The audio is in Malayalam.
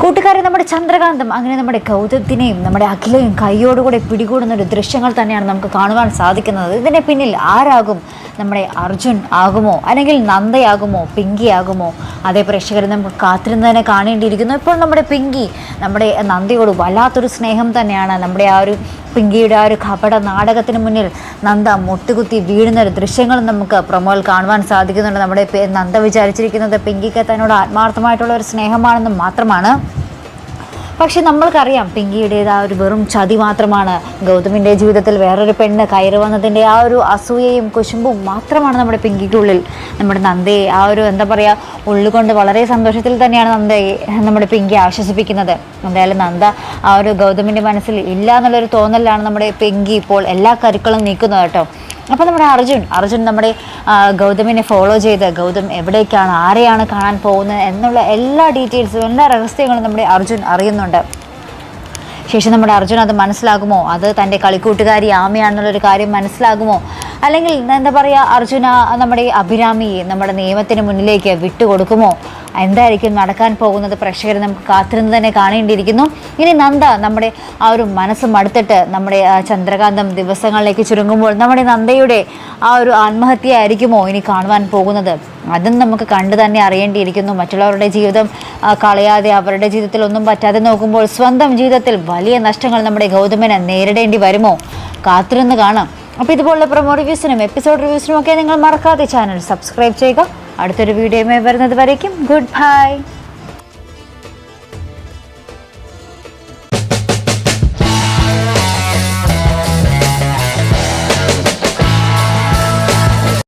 കൂട്ടുകാരെ, നമ്മുടെ ചന്ദ്രകാന്തം അങ്ങനെ നമ്മുടെ ഗൗതത്തിനെയും നമ്മുടെ അഖിലയും കൈയോടുകൂടെ പിടികൂടുന്ന ഒരു ദൃശ്യങ്ങൾ തന്നെയാണ് നമുക്ക് കാണുവാൻ സാധിക്കുന്നത്. ഇതിന് പിന്നിൽ ആരാകും? നമ്മുടെ അർജുൻ ആകുമോ, അല്ലെങ്കിൽ നന്ദയാകുമോ, പിങ്കി ആകുമോ? അതേ പ്രേക്ഷകരെ നമുക്ക് കാത്തിരുന്ന് തന്നെ കാണേണ്ടിയിരിക്കുന്നു. ഇപ്പോൾ നമ്മുടെ പിങ്കി നമ്മുടെ നന്ദയോട് വല്ലാത്തൊരു സ്നേഹം തന്നെയാണ്. നമ്മുടെ ആ ഒരു പിങ്കിയുടെ ആ ഒരു കപട നാടകത്തിന് മുന്നിൽ നന്ദ മുട്ടുകുത്തി വീഴുന്ന ഒരു ദൃശ്യങ്ങളും നമുക്ക് പ്രൊമോയിൽ കാണുവാൻ സാധിക്കുന്നുണ്ട്. നമ്മുടെ നന്ദ വിചാരിച്ചിരിക്കുന്നത് പിങ്കിക്ക് തന്നോട് ആത്മാർത്ഥമായിട്ടുള്ള ഒരു സ്നേഹമാണെന്ന് മാത്രമാണ്. പക്ഷെ നമ്മൾക്കറിയാം പിങ്കിയുടേത് ആ ഒരു വെറും ചതി മാത്രമാണ്. ഗൗതമിൻ്റെ ജീവിതത്തിൽ വേറൊരു പെണ്ണ് കയറി വന്നതിൻ്റെ ആ ഒരു അസൂയയും കുശുമ്പും മാത്രമാണ് നമ്മുടെ പിങ്കിക്കുള്ളിൽ നമ്മുടെ നന്ദയെ ആ ഒരു എന്താ പറയുക ഉള്ളുകൊണ്ട് വളരെ സന്തോഷത്തിൽ തന്നെയാണ് നന്ദയെ നമ്മുടെ പിങ്കി ആശ്വസിപ്പിക്കുന്നത്. എന്തായാലും നന്ദ ആ ഒരു ഗൗതമിൻ്റെ മനസ്സിൽ ഇല്ല എന്നുള്ളൊരു തോന്നലാണ് നമ്മുടെ പിങ്കി ഇപ്പോൾ എല്ലാ കരുക്കളും നീക്കുന്നത് കേട്ടോ. അപ്പോൾ നമ്മുടെ അർജുൻ നമ്മുടെ ഗൗതമിനെ ഫോളോ ചെയ്ത് ഗൗതം എവിടേക്കാണ്, ആരെയാണ് കാണാൻ പോകുന്നത് എന്നുള്ള എല്ലാ ഡീറ്റെയിൽസും എല്ലാ രഹസ്യങ്ങളും നമ്മുടെ അർജുൻ അറിയുന്നുണ്ട്. ശേഷം നമ്മുടെ അർജുൻ അത് മനസ്സിലാകുമോ? അത് തൻ്റെ കളിക്കൂട്ടുകാരി ആമയാണെന്നുള്ളൊരു കാര്യം മനസ്സിലാകുമോ? അല്ലെങ്കിൽ എന്താ പറയുക, അർജുന നമ്മുടെ അഭിരാമിയെ നമ്മുടെ നിയമത്തിന് മുന്നിലേക്ക് വിട്ടുകൊടുക്കുമോ? എന്തായിരിക്കും നടക്കാൻ പോകുന്നത്? പ്രേക്ഷകരെ നമുക്ക് കാത്തിരുന്ന് തന്നെ കാണേണ്ടിയിരിക്കുന്നു. ഇനി നന്ദ നമ്മുടെ ആ ഒരു മനസ്സ് മടുത്തിട്ട് നമ്മുടെ ചന്ദ്രകാന്തം ദിവസങ്ങളിലേക്ക് ചുരുങ്ങുമ്പോൾ നമ്മുടെ നന്ദയുടെ ആ ഒരു ആത്മഹത്യ ആയിരിക്കുമോ ഇനി കാണുവാൻ പോകുന്നത്? അതും നമുക്ക് കണ്ടു തന്നെ അറിയേണ്ടിയിരിക്കുന്നു. മറ്റുള്ളവരുടെ ജീവിതം കളയാതെ അവരുടെ ജീവിതത്തിൽ ഒന്നും പറ്റാതെ നോക്കുമ്പോൾ സ്വന്തം ജീവിതത്തിൽ വലിയ നഷ്ടങ്ങൾ നമ്മുടെ ഗൗതമനെ നേരിടേണ്ടി വരുമോ? കാത്തിരുന്ന് കാണാം. അപ്പോൾ ഇതുപോലുള്ള പ്രൊമോ റിവ്യൂസിനും എപ്പിസോഡ് റിവ്യൂസിനും ഒക്കെ നിങ്ങൾ മറക്കാതെ ചാനൽ സബ്സ്ക്രൈബ് ചെയ്യുക. അടുത്തൊരു വീഡിയോയുമായി വരുന്നത് വരേക്കും ഗുഡ് ബൈ.